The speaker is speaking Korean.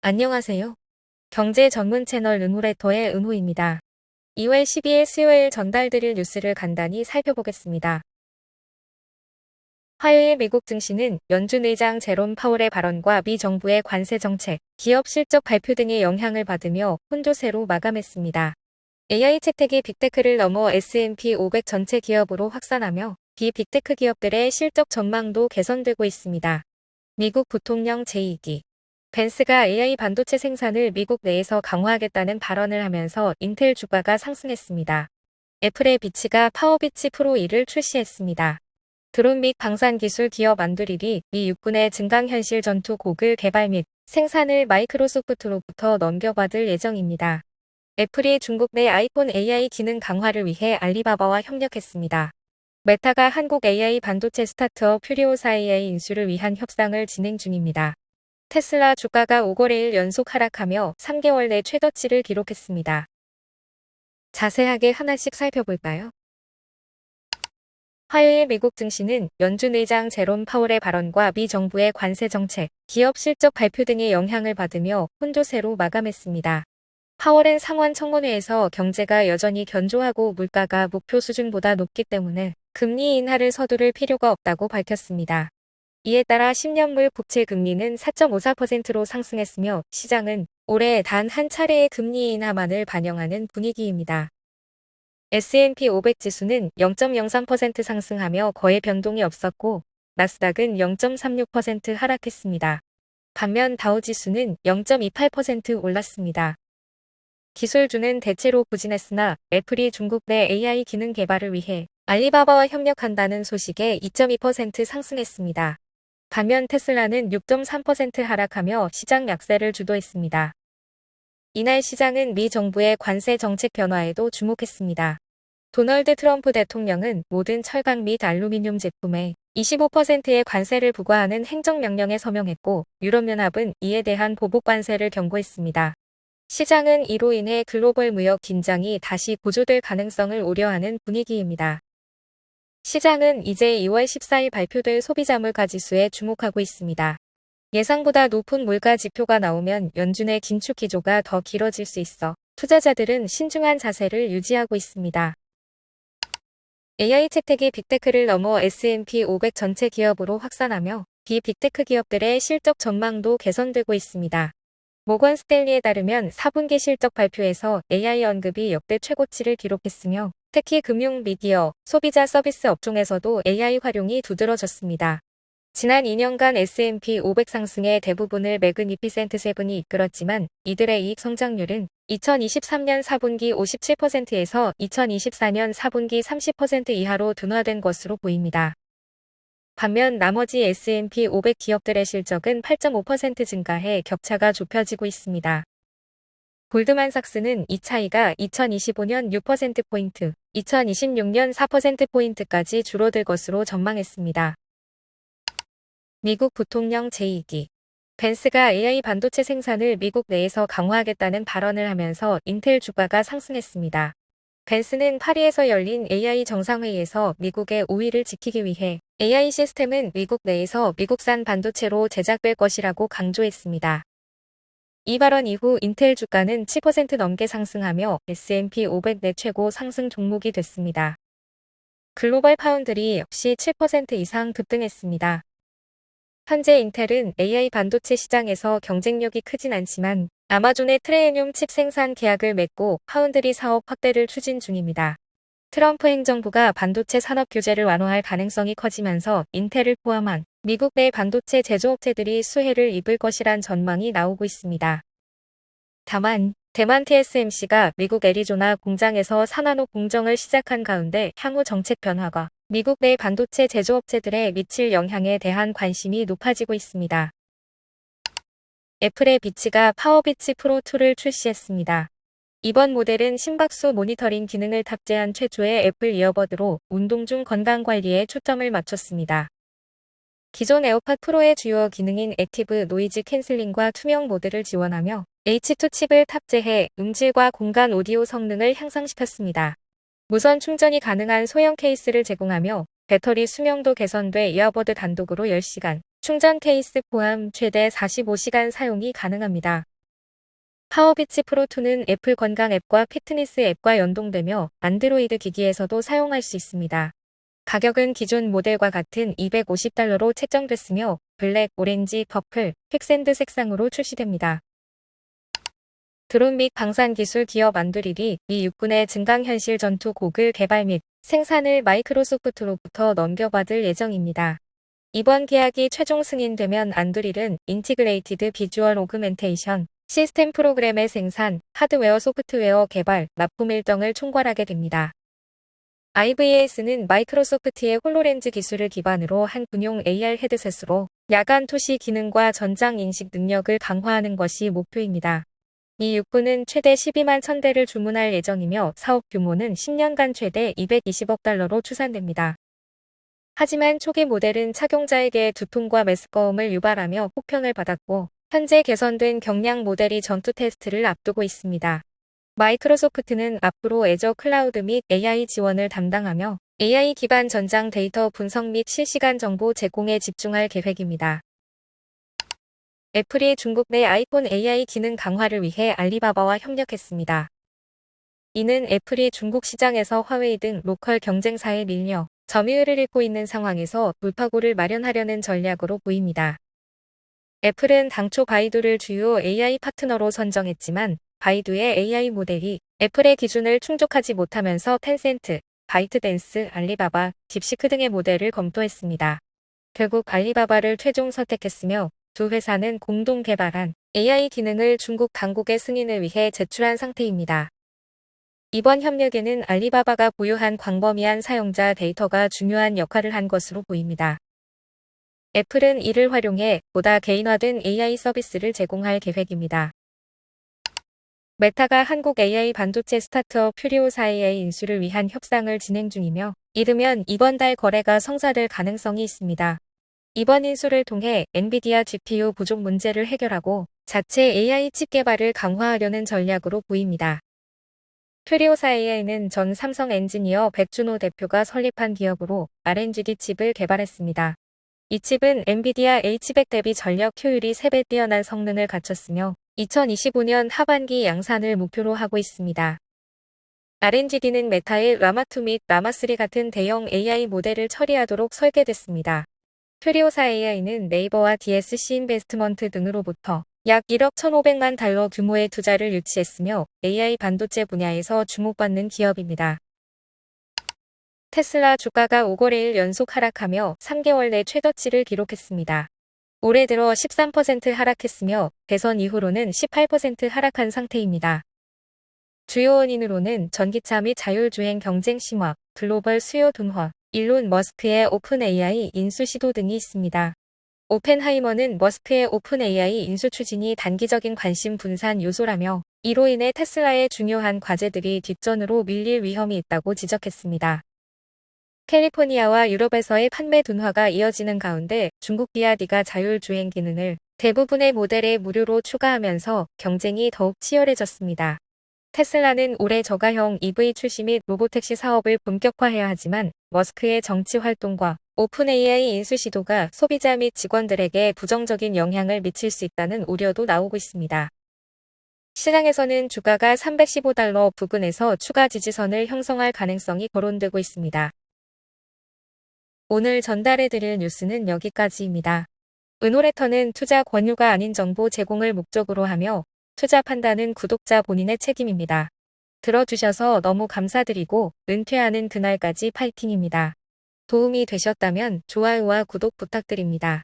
안녕하세요. 경제 전문 채널 은호레터의 은호입니다. 2월 12일 수요일 전달드릴 뉴스를 간단히 살펴보겠습니다. 화요일 미국 증시는 연준 의장 제롬 파월의 발언과 미 정부의 관세 정책, 기업 실적 발표 등의 영향을 받으며 혼조세로 마감했습니다. AI 채택이 빅테크를 넘어 S&P 500 전체 기업으로 확산하며 비빅테크 기업들의 실적 전망도 개선되고 있습니다. 미국 부통령 제2기 벤스가 AI 반도체 생산을 미국 내에서 강화하겠다는 발언을 하면서 인텔 주가가 상승했습니다. 애플의 비치가 파워비치 프로 2를 출시했습니다. 드론 및 방산 기술 기업 안드릴이 미 육군의 증강현실 전투 고글 개발 및 생산을 마이크로소프트로부터 넘겨받을 예정입니다. 애플이 중국 내 아이폰 AI 기능 강화를 위해 알리바바와 협력했습니다. 메타가 한국 AI 반도체 스타트업 퓨리오사 AI 인수를 위한 협상을 진행 중입니다. 테슬라 주가가 5거래일 연속 하락하며 3개월 내 최저치를 기록했습니다. 자세하게 하나씩 살펴볼까요? 화요일 미국 증시는 연준 의장 제롬 파월의 발언과 미 정부의 관세 정책, 기업 실적 발표 등의 영향을 받으며 혼조세로 마감했습니다. 파월은 상원 청원회에서 경제가 여전히 견조하고 물가가 목표 수준보다 높기 때문에 금리 인하를 서두를 필요가 없다고 밝혔습니다. 이에 따라 10년물 국채 금리는 4.54%로 상승했으며 시장은 올해 단 한 차례의 금리 인하만을 반영하는 분위기입니다. S&P 500 지수는 0.03% 상승하며 거의 변동이 없었고 나스닥은 0.36% 하락했습니다. 반면 다우지수는 0.28% 올랐습니다. 기술주는 대체로 부진했으나 애플이 중국 내 AI 기능 개발을 위해 알리바바와 협력한다는 소식에 2.2% 상승했습니다. 반면 테슬라는 6.3% 하락하며 시장 약세를 주도했습니다. 이날 시장은 미 정부의 관세 정책 변화에도 주목했습니다. 도널드 트럼프 대통령은 모든 철강 및 알루미늄 제품에 25%의 관세를 부과하는 행정명령에 서명했고 유럽연합은 이에 대한 보복 관세를 경고했습니다. 시장은 이로 인해 글로벌 무역 긴장이 다시 고조될 가능성을 우려하는 분위기입니다. 시장은 이제 2월 14일 발표될 소비자 물가 지수에 주목하고 있습니다. 예상보다 높은 물가 지표가 나오면 연준의 긴축 기조가 더 길어질 수 있어 투자자들은 신중한 자세를 유지하고 있습니다. AI 채택이 빅테크를 넘어 S&P 500 전체 기업으로 확산하며 비빅테크 기업들의 실적 전망도 개선되고 있습니다. 모건 스탠리에 따르면 4분기 실적 발표에서 AI 언급이 역대 최고치를 기록했으며 특히 금융, 미디어, 소비자 서비스 업종에서도 AI 활용이 두드러졌습니다. 지난 2년간 S&P 500 상승의 대부분을 매그니피센트 세븐이 이끌었지만 이들의 이익 성장률은 2023년 4분기 57%에서 2024년 4분기 30% 이하로 둔화된 것으로 보입니다. 반면 나머지 S&P 500 기업들의 실적은 8.5% 증가해 격차가 좁혀지고 있습니다. 골드만삭스는 이 차이가 2025년 6%포인트, 2026년 4%포인트까지 줄어들 것으로 전망했습니다. 미국 부통령 제2기 벤스가 AI 반도체 생산을 미국 내에서 강화하겠다는 발언을 하면서 인텔 주가가 상승했습니다. 벤스는 파리에서 열린 AI 정상회의에서 미국의 우위를 지키기 위해 AI 시스템은 미국 내에서 미국산 반도체로 제작될 것이라고 강조했습니다. 이 발언 이후 인텔 주가는 7% 넘게 상승하며 S&P 500 내 최고 상승 종목이 됐습니다. 글로벌 파운드리 역시 7% 이상 급등했습니다. 현재 인텔은 AI 반도체 시장에서 경쟁력이 크진 않지만 아마존의 트레이늄 칩 생산 계약을 맺고 파운드리 사업 확대를 추진 중입니다. 트럼프 행정부가 반도체 산업 규제를 완화할 가능성이 커지면서 인텔을 포함한 미국 내 반도체 제조업체들이 수혜를 입을 것이란 전망이 나오고 있습니다. 다만 대만 TSMC가 미국 애리조나 공장에서 산화로 공정을 시작한 가운데 향후 정책 변화가 미국 내 반도체 제조업체들에 미칠 영향에 대한 관심이 높아지고 있습니다. 애플의 비치가 파워비치 프로 2를 출시했습니다. 이번 모델은 심박수 모니터링 기능을 탑재한 최초의 애플 이어버드로 운동 중 건강 관리에 초점을 맞췄습니다. 기존 에어팟 프로의 주요 기능인 액티브 노이즈 캔슬링과 투명 모드를 지원하며 H2 칩을 탑재해 음질과 공간 오디오 성능을 향상시켰습니다. 무선 충전이 가능한 소형 케이스를 제공하며 배터리 수명도 개선돼 이어버드 단독으로 10시간, 충전 케이스 포함 최대 45시간 사용이 가능합니다. 파워비치 프로2는 애플 건강 앱과 피트니스 앱과 연동되며 안드로이드 기기에서도 사용할 수 있습니다. 가격은 기존 모델과 같은 $250로 책정됐으며 블랙, 오렌지, 퍼플, 퀵샌드 색상으로 출시됩니다. 드론 및 방산 기술 기업 안드릴이 미 육군의 증강현실 전투 고글 개발 및 생산을 마이크로소프트로부터 넘겨받을 예정입니다. 이번 계약이 최종 승인되면 안드릴은 인티그레이티드 비주얼 오그멘테이션, 시스템 프로그램의 생산, 하드웨어 소프트웨어 개발, 납품 일정을 총괄하게 됩니다. IVAS는 마이크로소프트의 홀로렌즈 기술을 기반으로 한 군용 AR 헤드셋으로 야간 투시 기능과 전장 인식 능력을 강화하는 것이 목표입니다. 미 육군은 최대 12만 1000대를 주문할 예정이며 사업 규모는 10년간 최대 $220억 달러로 추산됩니다. 하지만 초기 모델은 착용자에게 두통과 메스꺼움을 유발하며 혹평을 받았고 현재 개선된 경량 모델이 전투 테스트를 앞두고 있습니다. 마이크로소프트는 앞으로 애저 클라우드 및 AI 지원을 담당하며 AI 기반 전장 데이터 분석 및 실시간 정보 제공에 집중할 계획입니다. 애플이 중국 내 아이폰 AI 기능 강화를 위해 알리바바와 협력했습니다. 이는 애플이 중국 시장에서 화웨이 등 로컬 경쟁사에 밀려 점유율을 잃고 있는 상황에서 돌파구를 마련하려는 전략으로 보입니다. 애플은 당초 바이두를 주요 AI 파트너로 선정했지만 바이두의 AI 모델이 애플의 기준을 충족하지 못하면서 텐센트, 바이트댄스, 알리바바, 딥시크 등의 모델을 검토했습니다. 결국 알리바바를 최종 선택했으며 두 회사는 공동 개발한 AI 기능을 중국 당국의 승인을 위해 제출한 상태입니다. 이번 협력에는 알리바바가 보유한 광범위한 사용자 데이터가 중요한 역할을 한 것으로 보입니다. 애플은 이를 활용해 보다 개인화된 AI 서비스를 제공할 계획입니다. 메타가 한국 AI 반도체 스타트업 퓨리오사 AI 인수를 위한 협상을 진행 중이며 이르면 이번 달 거래가 성사될 가능성이 있습니다. 이번 인수를 통해 엔비디아 GPU 부족 문제를 해결하고 자체 AI 칩 개발을 강화하려는 전략으로 보입니다. 퓨리오사 AI는 전 삼성 엔지니어 백준호 대표가 설립한 기업으로 RNGD 칩을 개발했습니다. 이 칩은 엔비디아 H100 대비 전력 효율이 3배 뛰어난 성능을 갖췄으며 2025년 하반기 양산을 목표로 하고 있습니다. RNGD는 메타의 라마2 및 라마3 같은 대형 AI 모델을 처리하도록 설계됐습니다. 퓨리오사 AI는 네이버와 DSC 인베스트먼트 등으로부터 약 1억 1,500만 달러 규모의 투자를 유치했으며 AI 반도체 분야에서 주목받는 기업입니다. 테슬라 주가가 5거래일 연속 하락하며 3개월 내 최저치를 기록했습니다. 올해 들어 13% 하락했으며 대선 이후로는 18% 하락한 상태입니다. 주요 원인으로는 전기차 및 자율주행 경쟁 심화, 글로벌 수요 둔화, 일론 머스크의 오픈 AI 인수 시도 등이 있습니다. 오펜하이머는 머스크의 오픈 AI 인수 추진이 단기적인 관심 분산 요소라며 이로 인해 테슬라의 중요한 과제들이 뒷전으로 밀릴 위험이 있다고 지적했습니다. 캘리포니아와 유럽에서의 판매 둔화가 이어지는 가운데 중국 비아디가 자율주행 기능을 대부분의 모델에 무료로 추가하면서 경쟁이 더욱 치열해졌습니다. 테슬라는 올해 저가형 EV 출시 및 로보택시 사업을 본격화해야 하지만 머스크의 정치 활동과 오픈 AI 인수 시도가 소비자 및 직원들에게 부정적인 영향을 미칠 수 있다는 우려도 나오고 있습니다. 시장에서는 주가가 $315 부근에서 추가 지지선을 형성할 가능성이 거론되고 있습니다. 오늘 전달해드릴 뉴스는 여기까지입니다. 은호레터는 투자 권유가 아닌 정보 제공을 목적으로 하며 투자 판단은 구독자 본인의 책임입니다. 들어주셔서 너무 감사드리고 은퇴하는 그날까지 파이팅입니다. 도움이 되셨다면 좋아요와 구독 부탁드립니다.